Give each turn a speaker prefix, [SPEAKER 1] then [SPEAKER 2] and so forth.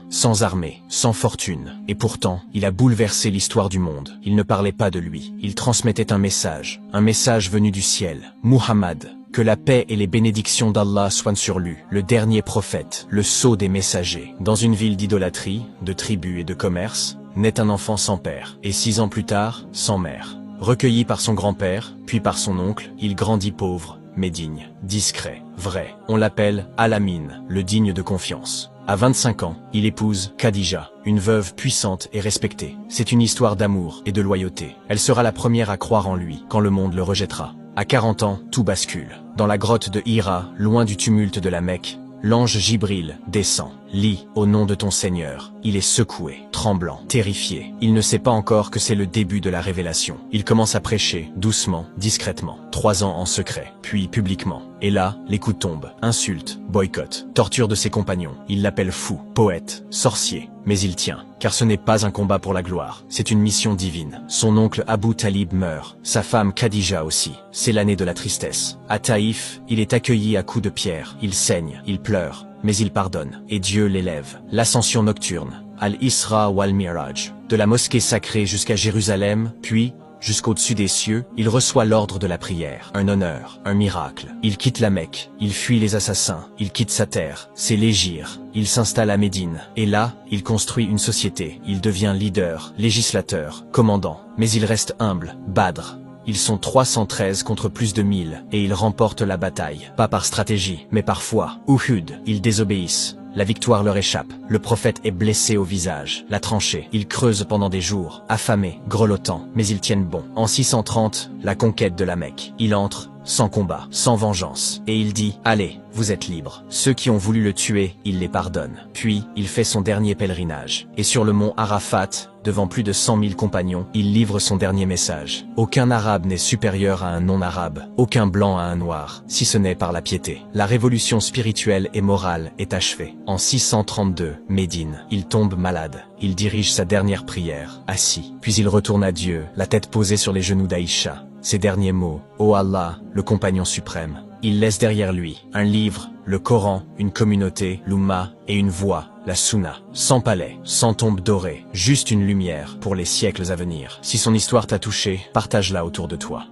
[SPEAKER 1] sans armée, sans fortune. Et pourtant, il a bouleversé l'histoire du monde. Il ne parlait pas de lui. Il transmettait un message venu du ciel. Muhammad, que la paix et les bénédictions d'Allah soient sur lui, le dernier prophète, le sceau des messagers. Dans une ville d'idolâtrie, de tribus et de commerce, naît un enfant sans père, et 6 ans plus tard, sans mère. Recueilli par son grand-père, puis par son oncle, il grandit pauvre, mais digne, discret, vrai. On l'appelle Al-Amin, le digne de confiance. À 25 ans, il épouse Khadija, une veuve puissante et respectée. C'est une histoire d'amour et de loyauté. Elle sera la première à croire en lui quand le monde le rejettera. À 40 ans, tout bascule. Dans la grotte de Hira, loin du tumulte de la Mecque, l'ange Jibril descend. Lis, au nom de ton Seigneur. Il est secoué, tremblant, terrifié. Il ne sait pas encore que c'est le début de la révélation. Il commence à prêcher, doucement, discrètement. 3 ans en secret, puis publiquement. Et là, les coups tombent. Insultes, boycott, torture de ses compagnons. Il l'appelle fou, poète, sorcier. Mais il tient, car ce n'est pas un combat pour la gloire. C'est une mission divine. Son oncle Abu Talib meurt. Sa femme Khadija aussi. C'est l'année de la tristesse. À Taïf, il est accueilli à coups de pierre. Il saigne, il pleure. Mais il pardonne, et Dieu l'élève. L'ascension nocturne, Al-Isra wal-Miraj, de la mosquée sacrée jusqu'à Jérusalem, puis, jusqu'au-dessus des cieux, il reçoit l'ordre de la prière, un honneur, un miracle. Il quitte la Mecque, il fuit les assassins, il quitte sa terre, c'est l'Hégire. Il s'installe à Médine, et là, il construit une société. Il devient leader, législateur, commandant. Mais il reste humble, Badr. Ils sont 313 contre plus de 1000, et ils remportent la bataille. Pas par stratégie, mais par foi. Uhud, ils désobéissent. La victoire leur échappe. Le prophète est blessé au visage. La tranchée. Ils creusent pendant des jours, affamés, grelottants, mais ils tiennent bon. En 630, la conquête de la Mecque. Il entre, sans combat, sans vengeance. Et il dit, allez, vous êtes libres. Ceux qui ont voulu le tuer, il les pardonne. Puis, il fait son dernier pèlerinage. Et sur le mont Arafat, devant plus de 100 000 compagnons, il livre son dernier message. Aucun arabe n'est supérieur à un non-arabe. Aucun blanc à un noir, si ce n'est par la piété. La révolution spirituelle et morale est achevée. En 632, Médine, il tombe malade. Il dirige sa dernière prière, assis. Puis il retourne à Dieu, la tête posée sur les genoux d'Aïcha. Ses derniers mots, ô Allah, le compagnon suprême. Il laisse derrière lui un livre, le Coran, une communauté, l'Oumma, et une voix, la Sunna. Sans palais, sans tombe dorée, juste une lumière pour les siècles à venir. Si son histoire t'a touché, partage-la autour de toi.